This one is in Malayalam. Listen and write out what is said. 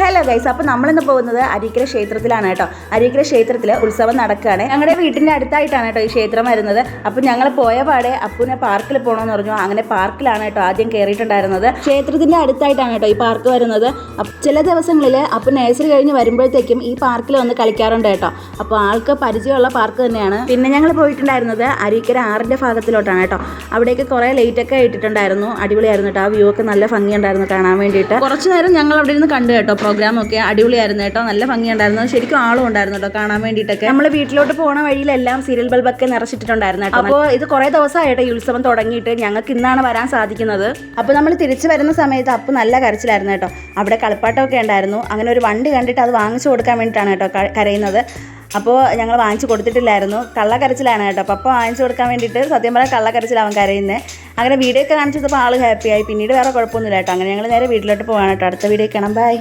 ഹലോ ഗൈസ്, അപ്പോൾ നമ്മളിന്ന് പോകുന്നത് അരീക്കര ക്ഷേത്രത്തിലാണ് കേട്ടോ. അരീക്കര ക്ഷേത്രത്തിൽ ഉത്സവം നടക്കുകയാണ്. ഞങ്ങളുടെ വീട്ടിൻ്റെ അടുത്തായിട്ടാണ് കേട്ടോ ഈ ക്ഷേത്രം വരുന്നത്. അപ്പോൾ ഞങ്ങൾ പോയ പാടെ അപ്പൂനെ പാർക്കിൽ പോകണമെന്ന് പറഞ്ഞു. അങ്ങനെ പാർക്കിലാണ് കേട്ടോ ആദ്യം കയറിയിട്ടുണ്ടായിരുന്നത്. ക്ഷേത്രത്തിൻ്റെ അടുത്തായിട്ടാണ് കേട്ടോ ഈ പാർക്ക് വരുന്നത്. ചില ദിവസങ്ങളിൽ അപ്പോൾ നഴ്സറി കഴിഞ്ഞ് വരുമ്പോഴത്തേക്കും ഈ പാർക്കിൽ വന്ന് കളിക്കാറുണ്ട് കേട്ടോ. അപ്പോൾ ആൾക്ക് പരിചയമുള്ള പാർക്ക് തന്നെയാണ്. പിന്നെ ഞങ്ങൾ പോയിട്ടുണ്ടായിരുന്നത് അരീക്കര 6ന്റെ ഭാഗത്തിലോട്ടാണ് കേട്ടോ. അവിടേക്ക് കുറേ ലൈറ്റൊക്കെ ഇട്ടിട്ടുണ്ടായിരുന്നു. അടിപൊളിയായിരുന്നു കേട്ടോ. ആ വ്യൂ ഒക്കെ നല്ല ഭംഗിയുണ്ടായിരുന്നു കാണാൻ വേണ്ടിയിട്ട്. കുറച്ച് നേരം ഞങ്ങൾ അവിടെ ഇരുന്ന് കണ്ടു കേട്ടോ. പ്രോഗ്രാമൊക്കെ അടിപൊളിയായിരുന്നു കേട്ടോ. നല്ല ഭംഗിയുണ്ടായിരുന്നു. ശരിക്കും ആളും ഉണ്ടായിരുന്നു കേട്ടോ കാണാൻ വേണ്ടിയിട്ടൊക്കെ. നമ്മൾ വീട്ടിലോട്ട് പോണ വഴിയിലെല്ലാം സീരിയൽ ബൾബൊക്കെ നിറച്ചിട്ടുണ്ടായിരുന്നു കേട്ടോ. അപ്പോൾ ഇത് കുറേ ദിവസമായിട്ട് ഈ ഉത്സവം തുടങ്ങിയിട്ട് ഞങ്ങൾക്ക് ഇന്നാണ് വരാൻ സാധിക്കുന്നത്. അപ്പോൾ നമ്മൾ തിരിച്ചു വരുന്ന സമയത്ത് അപ്പോൾ നല്ല കരച്ചിലായിരുന്നു കേട്ടോ. അവിടെ കളിപ്പാട്ടമൊക്കെ ഉണ്ടായിരുന്നു. അങ്ങനെ ഒരു വണ്ടി കണ്ടിട്ട് അത് വാങ്ങിച്ചു കൊടുക്കാൻ വേണ്ടിയിട്ടാണ് കേട്ടോ കരയുന്നത്. അപ്പോൾ ഞങ്ങൾ വാങ്ങിച്ചു കൊടുത്തിട്ടില്ലായിരുന്നു. കള്ളക്കരച്ചിലാണ് കേട്ടോ. പപ്പ വാങ്ങിച്ചു കൊടുക്കാൻ വേണ്ടിയിട്ട് സത്യം പറഞ്ഞാൽ കള്ളക്കരച്ചിലാവൻ കരയുന്നത്. അങ്ങനെ വീഡിയോ ഒക്കെ കാണിച്ചപ്പോൾ ആൾ ഹാപ്പിയായി. പിന്നീട് വേറെ കുഴപ്പമൊന്നുമില്ല കേട്ടോ. അങ്ങനെ ഞങ്ങൾ നേരെ വീട്ടിലോട്ട് പോകാൻ കേട്ടോ. അടുത്ത വീഡിയോ കാണാം. ബൈ.